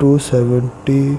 270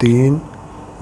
3,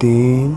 3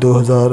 2000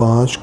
5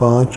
5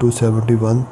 271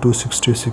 266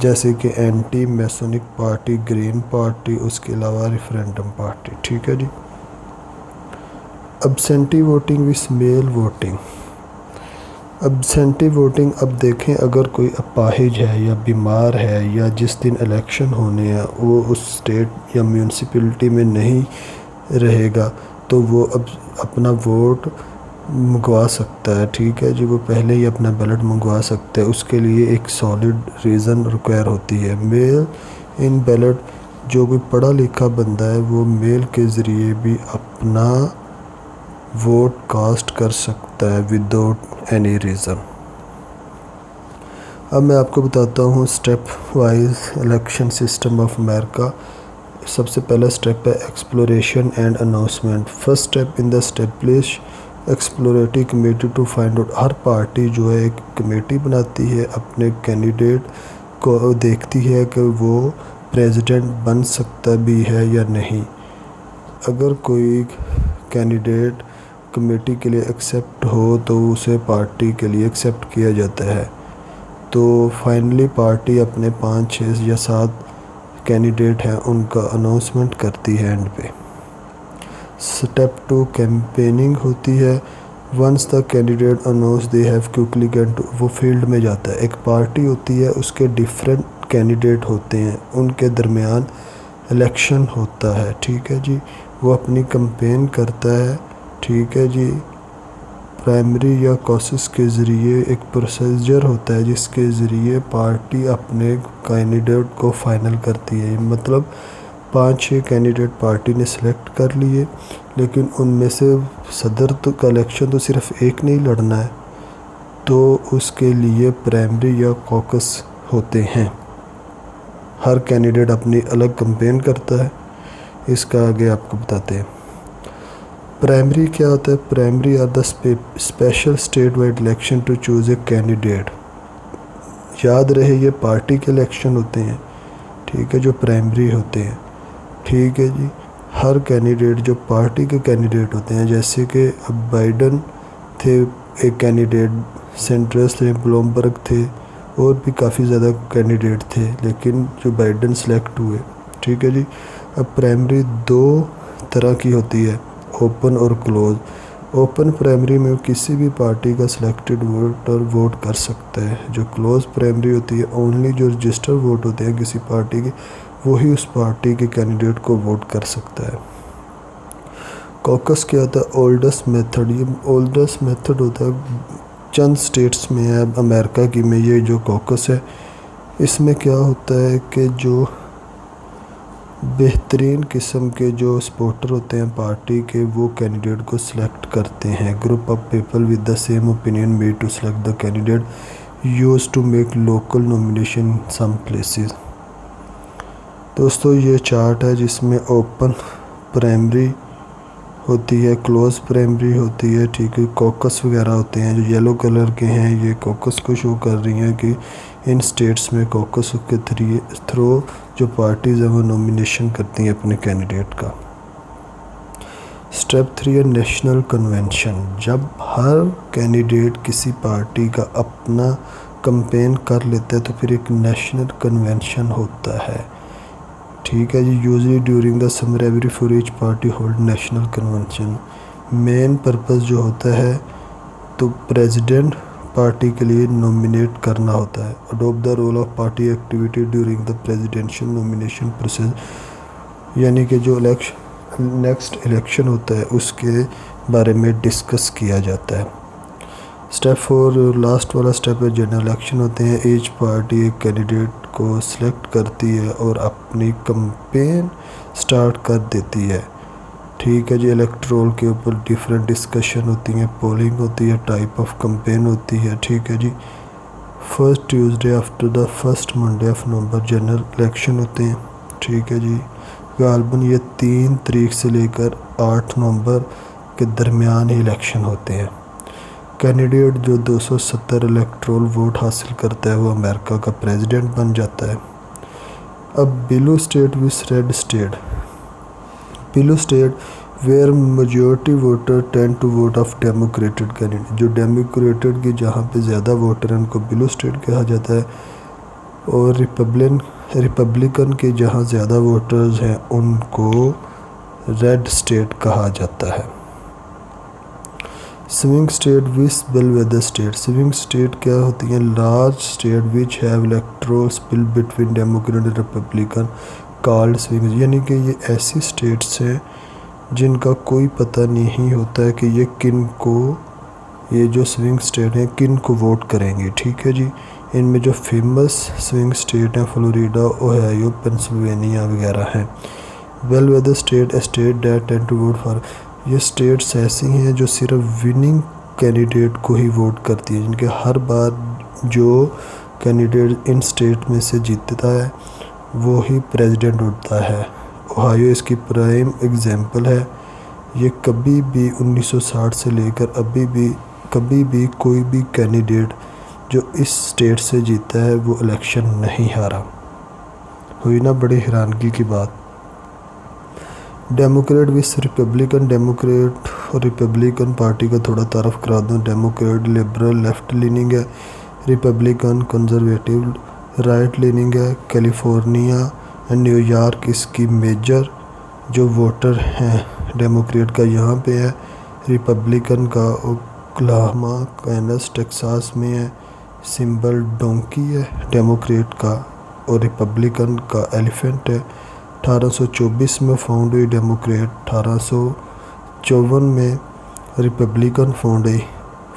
جیسے کہ anti میسونک party, green party, اس کے علاوہ ریفرینڈم پارٹی. ٹھیک ہے جی. ابسینٹی ووٹنگ وس میل ووٹنگ. ابسینٹی ووٹنگ، اب دیکھیں اگر کوئی اپاہج ہے یا بیمار ہے یا جس دن الیکشن ہونے ہیں وہ اس اسٹیٹ یا میونسپلٹی میں نہیں رہے گا تو وہ اب اپنا ووٹ منگوا سکتا ہے. ٹھیک ہے جی. وہ پہلے ہی اپنا بیلٹ منگوا سکتا ہے. اس کے لیے ایک سالڈ ریزن ریکوائر ہوتی ہے. میل ان بیلٹ، جو کوئی پڑھا لکھا بندہ ہے وہ میل کے ذریعے بھی اپنا ووٹ کاسٹ کر سکتا ہے وداؤٹ اینی ریزن. اب میں آپ کو بتاتا ہوں step wise election system of America. سب سے پہلا اسٹیپ ہے exploration and announcement. First step in the establish exploratory committee to find out. ہر پارٹی جو ہے ایک کمیٹی بناتی ہے، اپنے کینڈیڈیٹ کو دیکھتی ہے کہ وہ پریزیڈنٹ بن سکتا بھی ہے یا نہیں. اگر کوئی کینڈیڈیٹ کمیٹی کے لیے ایکسیپٹ ہو تو اسے پارٹی کے لیے ایکسیپٹ کیا جاتا ہے. تو فائنلی پارٹی اپنے 5، 6 یا 7 کینڈیڈیٹ ہیں ان کا اناؤنسمنٹ کرتی ہے اینڈ پہ. اسٹیپ 2 کیمپیننگ ہوتی ہے. Once the candidate announce they have quickly get, وہ فیلڈ میں جاتا ہے. ایک پارٹی ہوتی ہے، اس کے ڈیفرنٹ کینڈیڈیٹ ہوتے ہیں، ان کے درمیان الیکشن ہوتا ہے. ٹھیک ہے جی. وہ اپنی کمپین کرتا ہے. ٹھیک ہے جی. پرائمری یا کوسس کے ذریعے ایک پروسیجر ہوتا ہے جس کے ذریعے پارٹی اپنے کینڈیڈیٹ کو فائنل کرتی ہے. مطلب 5، 6 کینڈیڈیٹ پارٹی نے سلیکٹ کر لیے، لیکن ان میں سے صدر کا الیکشن تو صرف ایک نہیں لڑنا ہے، تو اس کے لیے پرائمری یا کوکس ہوتے ہیں. ہر کینڈیڈیٹ اپنی الگ کمپین کرتا ہے. اس کا آگے آپ کو بتاتے ہیں. پرائمری کیا ہوتا ہے؟ Primary are the special statewide election to choose a candidate. یاد رہے یہ پارٹی کے الیکشن ہوتے ہیں. ٹھیک ہے. جو پرائمری ہوتے ہیں. ٹھیک ہے جی. ہر کینڈیڈیٹ جو پارٹی کے کینڈیڈیٹ ہوتے ہیں، جیسے کہ اب بائیڈن تھے ایک کینڈیڈیٹ، سینڈرس تھے، بلومبرگ تھے، اور بھی کافی زیادہ کینڈیڈیٹ تھے، لیکن جو بائیڈن سلیکٹ ہوئے. ٹھیک ہے جی. اب پرائمری 2 طرح کی ہوتی ہے، اوپن اور کلوز. اوپن پرائمری میں کسی بھی پارٹی کا سلیکٹڈ ووٹر ووٹ کر سکتا ہے. جو کلوز پرائمری ہوتی ہے، اونلی جو رجسٹر ووٹ ہوتے ہیں کسی پارٹی کے، وہی اس پارٹی کے کینڈیڈیٹ کو ووٹ کر سکتا ہے. کوکس کیا ہوتا ہے؟ Oldest method. یہ اولڈسٹ میتھڈ ہوتا ہے، چند اسٹیٹس میں ہے امریکہ کی میں یہ جو کوکس ہے. اس میں کیا ہوتا ہے کہ جو بہترین قسم کے جو سپورٹر ہوتے ہیں پارٹی کے، وہ کینڈیڈیٹ کو سلیکٹ کرتے ہیں. Group of people with the same opinion made to select the candidate use to make local nomination some places. دوستو یہ چارٹ ہے جس میں اوپن پرائمری ہوتی ہے، کلوز پرائمری ہوتی ہے. ٹھیک ہے. کوکس وغیرہ ہوتے ہیں جو یلو کلر کے ہیں، یہ کوکس کو شو کر رہی ہیں کہ ان سٹیٹس میں کوکس کے تھرو جو پارٹیز ہیں وہ نومینیشن کرتی ہیں اپنے کینڈیڈیٹ کا. اسٹیپ 3 ہے نیشنل کنونشن. جب ہر کینڈیڈیٹ کسی پارٹی کا اپنا کمپین کر لیتا ہے تو پھر ایک نیشنل کنونشن ہوتا ہے. ٹھیک ہے جی. Usually during the summer every four each party hold national convention. Main purpose جو ہوتا ہے تو پریزیڈنٹ پارٹی کے لیے نومینیٹ کرنا ہوتا ہے. Adopt the role of party activity during the presidential nomination process. یعنی کہ جو نیکسٹ الیکشن ہوتا ہے اس کے بارے میں ڈسکس کیا جاتا ہے. اسٹیپ 4 لاسٹ والا اسٹیپ ہے جنرل الیکشن ہوتے ہیں. ایچ پارٹی ایک کینڈیڈیٹ کو سلیکٹ کرتی ہے اور اپنی کمپین سٹارٹ کر دیتی ہے. ٹھیک ہے جی. الیکٹرول کے اوپر ڈیفرنٹ ڈسکشن ہوتی ہیں، پولنگ ہوتی ہے، ٹائپ آف کمپین ہوتی ہے. ٹھیک ہے جی. First Tuesday after the first Monday of November general election ہوتے ہیں. ٹھیک ہے جی. غالباً یہ 3 تاریخ سے لے کر 8 نومبر کے درمیان ہی الیکشن ہوتے ہیں. کینڈیڈیٹ جو 270 الیکٹرول ووٹ حاصل کرتا ہے وہ امریکہ کا پریزیڈنٹ بن جاتا ہے. اب blue state vs red state. Blue state where majority voter tend to vote of Democratic candidate. جو ڈیموکریٹڈ کی جہاں پہ زیادہ ووٹر ہیں ان کو بلو اسٹیٹ کہا جاتا ہے. اور ریپبلکن کے جہاں زیادہ ووٹرز ہیں ان کو ریڈ اسٹیٹ کہا جاتا ہے۔ Swing state vs bellwether state, swing state کیا ہوتی ہیں؟ Large state which have electoral split between Democrat and Republican called swings, یعنی کہ یہ ایسی اسٹیٹس ہیں جن کا کوئی پتہ نہیں ہوتا ہے کہ یہ کن کو، یہ جو سونگ اسٹیٹ ہیں کن کو ووٹ کریں گے، ٹھیک ہے جی۔ ان میں جو فیمس سونگ اسٹیٹ ہیں فلوریڈا، اوہیو، پینسلوینیا وغیرہ ہیں۔ Bellwether state state that tend to vote for, یہ اسٹیٹس ایسی ہیں جو صرف وننگ کینڈیڈیٹ کو ہی ووٹ کرتی ہیں، جن کے ہر بار جو کینڈیڈیٹ ان اسٹیٹ میں سے جیتتا ہے وہی پریزیڈنٹ ہوتا ہے۔ اوہیو اس کی پرائم ایگزامپل ہے۔ یہ کبھی بھی 1960 سے لے کر کبھی بھی کوئی بھی کینڈیڈیٹ جو اس اسٹیٹ سے جیتا ہے وہ الیکشن نہیں ہارا۔ ہوئی نا بڑی حیرانگی کی بات۔ ڈیموکریٹ وس ریپبلکن، ڈیموکریٹ اور ریپبلکن پارٹی کا تھوڑا تعارف کرا دوں۔ ڈیموکریٹ لبرل لیفٹ لیننگ ہے، ریپبلکن کنزرویٹو رائٹ لیننگ ہے۔ کیلیفورنیا اینڈ نیو یارک اس کی میجر جو ووٹر ہیں ڈیموکریٹ کا یہاں پہ ہے، ریپبلکن کا اوکلاہوما، کینسس ٹیکساس میں ہے۔ سمبل ڈونکی ہے ڈیموکریٹ کا، اور ریپبلکن کا ایلیفینٹ ہے۔ 1824 میں فاؤنڈ ہوئی ڈیموکریٹ، 1854 میں ریپبلکن فاؤنڈ ہوئی۔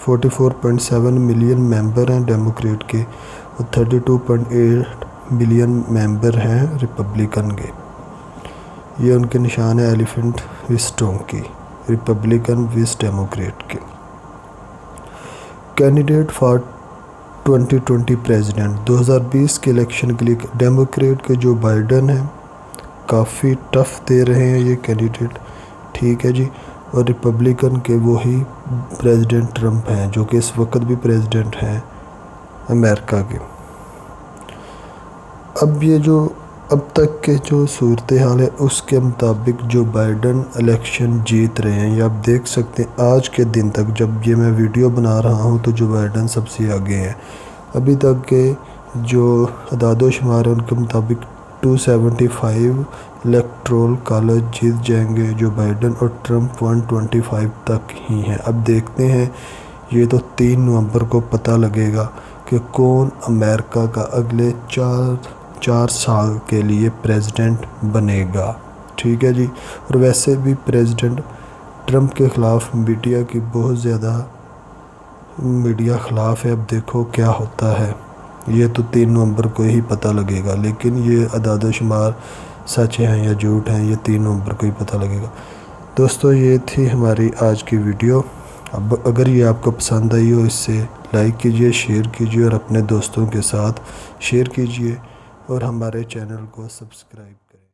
44.7 ملین ممبر ہیں ڈیموکریٹ کے، اور 32.8 ملین ممبر ہیں ریپبلکن کے۔ یہ ان کے نشان ہے ایلیفینٹ وس ڈونکی، ریپبلکن وس ڈیموکریٹ کے۔ کینڈیڈیٹ فار 2020 پریزیڈنٹ، 2020 کے الیکشن کے لیے ڈیموکریٹ کے جو بائیڈن ہیں کافی ٹف دے رہے ہیں یہ کینڈیڈیٹ، ٹھیک ہے جی، اور ریپبلکن کے وہی پریزیڈنٹ ٹرمپ ہیں جو کہ اس وقت بھی پریزیڈنٹ ہیں امریکہ کے۔ اب یہ جو اب تک کے جو صورتحال ہے اس کے مطابق جو بائیڈن الیکشن جیت رہے ہیں، یہ آپ دیکھ سکتے ہیں آج کے دن تک جب یہ میں ویڈیو بنا رہا ہوں تو جو بائیڈن سب سے آگے ہیں۔ ابھی تک کے جو اعداد و شمار ہیں ان کے مطابق 275 الیکٹورل کالج جیت جائیں گے جو بائیڈن، اور ٹرمپ 125 تک ہی ہیں۔ اب دیکھتے ہیں، یہ تو 3 نومبر کو پتہ لگے گا کہ کون امریکہ کا اگلے 4 سال کے لیے پریزیڈنٹ بنے گا، ٹھیک ہے جی۔ اور ویسے بھی پریزیڈنٹ ٹرمپ کے خلاف میڈیا کی بہت زیادہ میڈیا خلاف ہے۔ اب دیکھو کیا ہوتا ہے، یہ تو 3 نومبر کو ہی پتہ لگے گا، لیکن یہ اعداد و شمار سچ ہیں یا جھوٹ ہیں یہ 3 نومبر کو ہی پتہ لگے گا۔ دوستو یہ تھی ہماری آج کی ویڈیو۔ اب اگر یہ آپ کو پسند آئی ہو، اس سے لائک کیجئے، شیئر کیجئے اور اپنے دوستوں کے ساتھ شیئر کیجئے، اور ہمارے چینل کو سبسکرائب